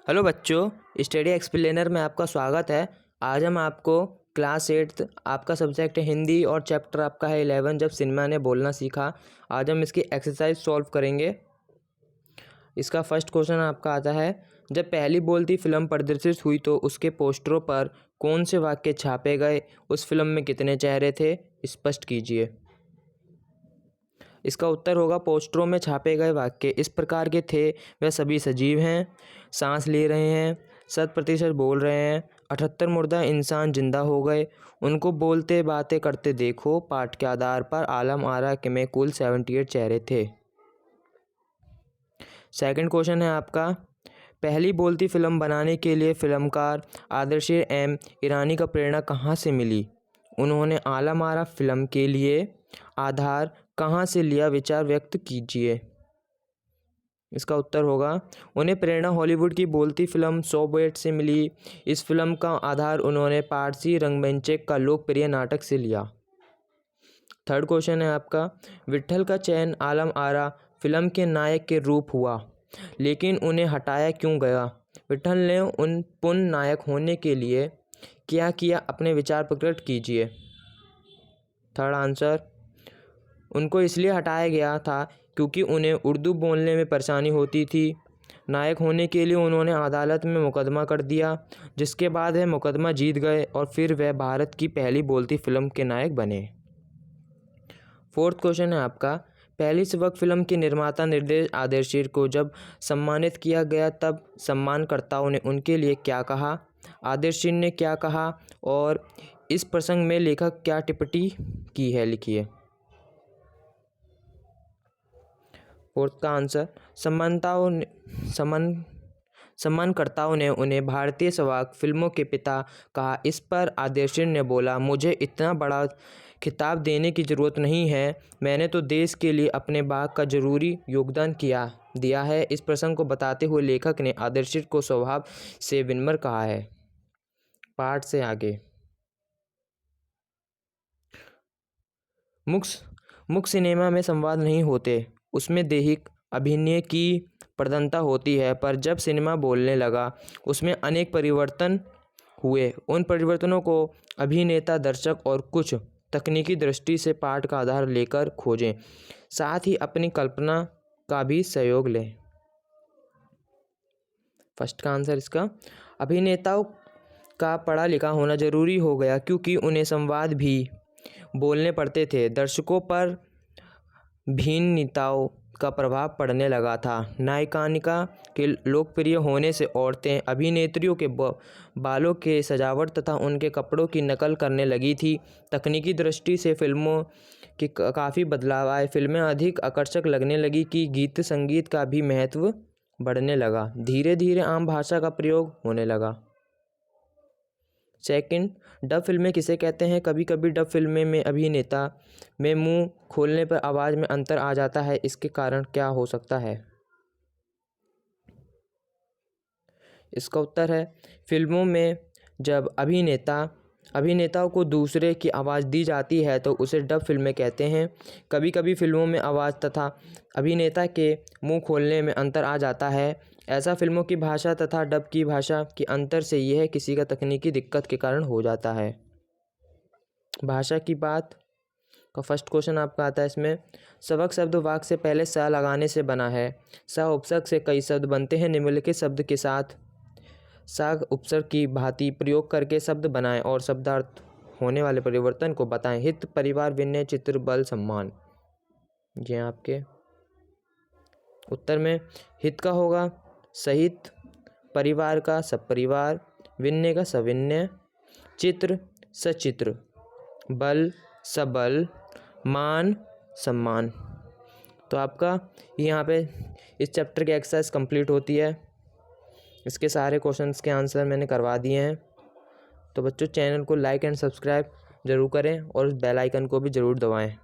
Hello बच्चों, study explainer में आपका स्वागत है। आज हम आपको क्लास 8 आपका सब्जेक्ट है हिंदी और चैप्टर आपका है 11 जब सिनेमा ने बोलना सीखा। आज हम इसकी एक्सरसाइज सॉल्व करेंगे। इसका फर्स्ट क्वेश्चन आपका आता है, जब पहली बोलती फिल्म प्रदर्शित हुई तो उसके पोस्टरों पर कौन से वाक्य छापे गए? उस फिल्म में कितने चेहरे थे? स्पष्ट कीजिए। इसका उत्तर होगा पोस्टरों में छापे गए वाक्य इस प्रकार के थे। वह सभी सजीव हैं, सांस ले रहे हैं, 100% बोल रहे हैं, 78 मुर्दा इंसान जिंदा हो गए, उनको बोलते बातें करते देखो। पाठ के आधार पर आलम आरा के में कुल 78 चेहरे थे। सेकंड क्वेश्चन है आपका, पहली बोलती फिल्म बनाने के लिए फिल्मकार आदर्शीर एम ईरानी का प्रेरणा कहाँ से मिली? उन्होंने आलम आरा फिल्म के लिए आधार कहाँ से लिया? विचार व्यक्त कीजिए। इसका उत्तर होगा उन्हें प्रेरणा हॉलीवुड की बोलती फिल्म सोबेट से मिली। इस फिल्म का आधार उन्होंने पारसी रंगमंच का लोकप्रिय नाटक से लिया। थर्ड क्वेश्चन है आपका, विट्ठल का चयन आलम आरा फिल्म के नायक के रूप हुआ, लेकिन उन्हें हटाया क्यों गया? विट्ठल ने उन पुनः नायक होने के लिए क्या किया? अपने विचार प्रकट कीजिए। थर्ड आंसर, उनको इसलिए हटाया गया था क्योंकि उन्हें उर्दू बोलने में परेशानी होती थी। नायक होने के लिए उन्होंने अदालत में मुकदमा कर दिया, जिसके बाद वह मुकदमा जीत गए और फिर वह भारत की पहली बोलती फिल्म के नायक बने। फोर्थ क्वेश्चन है आपका, पहली सबक फिल्म के निर्माता निर्देशक आदर्शीर को जब सम्मानित किया गया तब सम्मानकर्ताओं ने उनके लिए क्या कहा? आदर्शीर ने क्या कहा और इस प्रसंग में लेखक क्या टिप्पणी की है? लिखिए। फोर्थ का आंसर, सम्मानकर्ताओं ने उन्हें भारतीय सवाक फिल्मों के पिता कहा। इस पर आदर्शीर ने बोला, मुझे इतना बड़ा खिताब देने की ज़रूरत नहीं है, मैंने तो देश के लिए अपने भाग का जरूरी योगदान दिया है। इस प्रसंग को बताते हुए लेखक ने आदर्शीर को स्वभाव से विनम्र कहा है। पाठ से आगे, मुख्य सिनेमा में संवाद नहीं होते, उसमें दैहिक अभिनय की प्रधानता होती है। पर जब सिनेमा बोलने लगा उसमें अनेक परिवर्तन हुए। उन परिवर्तनों को अभिनेता, दर्शक और कुछ तकनीकी दृष्टि से पाठ का आधार लेकर खोजें, साथ ही अपनी कल्पना का भी सहयोग लें। फर्स्ट का आंसर इसका, अभिनेताओं का पढ़ा लिखा होना जरूरी हो गया क्योंकि उन्हें संवाद भी बोलने पड़ते थे। दर्शकों पर भिन्नताओं का प्रभाव पड़ने लगा था। नायिका के लोकप्रिय होने से औरतें अभिनेत्रियों के बालों के सजावट तथा उनके कपड़ों की नकल करने लगी थी। तकनीकी दृष्टि से फिल्मों के काफ़ी बदलाव आए। फिल्में अधिक आकर्षक लगने लगी कि गीत संगीत का भी महत्व बढ़ने लगा। धीरे धीरे आम भाषा का प्रयोग होने लगा। सेकंड, डब फिल्में किसे कहते हैं? कभी कभी डब फिल्में में अभिनेता में मुंह खोलने पर आवाज़ में अंतर आ जाता है, इसके कारण क्या हो सकता है? इसका उत्तर है, फिल्मों में जब अभिनेताओं को दूसरे की आवाज़ दी जाती है तो उसे डब फिल्में कहते हैं। कभी कभी फिल्मों में आवाज़ तथा अभिनेता के मुंह खोलने में अंतर आ जाता है। ऐसा फिल्मों की भाषा तथा डब की भाषा के अंतर से यह किसी का तकनीकी दिक्कत के कारण हो जाता है। भाषा की बात का फर्स्ट क्वेश्चन आपका आता है इसमें, सबक शब्द वाक्य से पहले स लगाने से बना है। स उपसर्ग से कई शब्द बनते हैं। निम्नलिखित शब्द के साथ स उपसर्ग की भांति प्रयोग करके शब्द बनाएं और शब्दार्थ होने वाले परिवर्तन को बताएं। हित, परिवार, विनय, चित्र, बल, सम्मान। ये आपके उत्तर में हित का होगा सहित, परिवार का सपरिवार, विनय का सविनय, चित्र सचित्र, बल सबल, मान सम्मान। तो आपका यहाँ पे इस चैप्टर की एक्सरसाइज कंप्लीट होती है। इसके सारे क्वेश्चंस के आंसर मैंने करवा दिए हैं। तो बच्चों, चैनल को लाइक एंड सब्सक्राइब ज़रूर करें और उस बेल आइकन को भी ज़रूर दबाएं।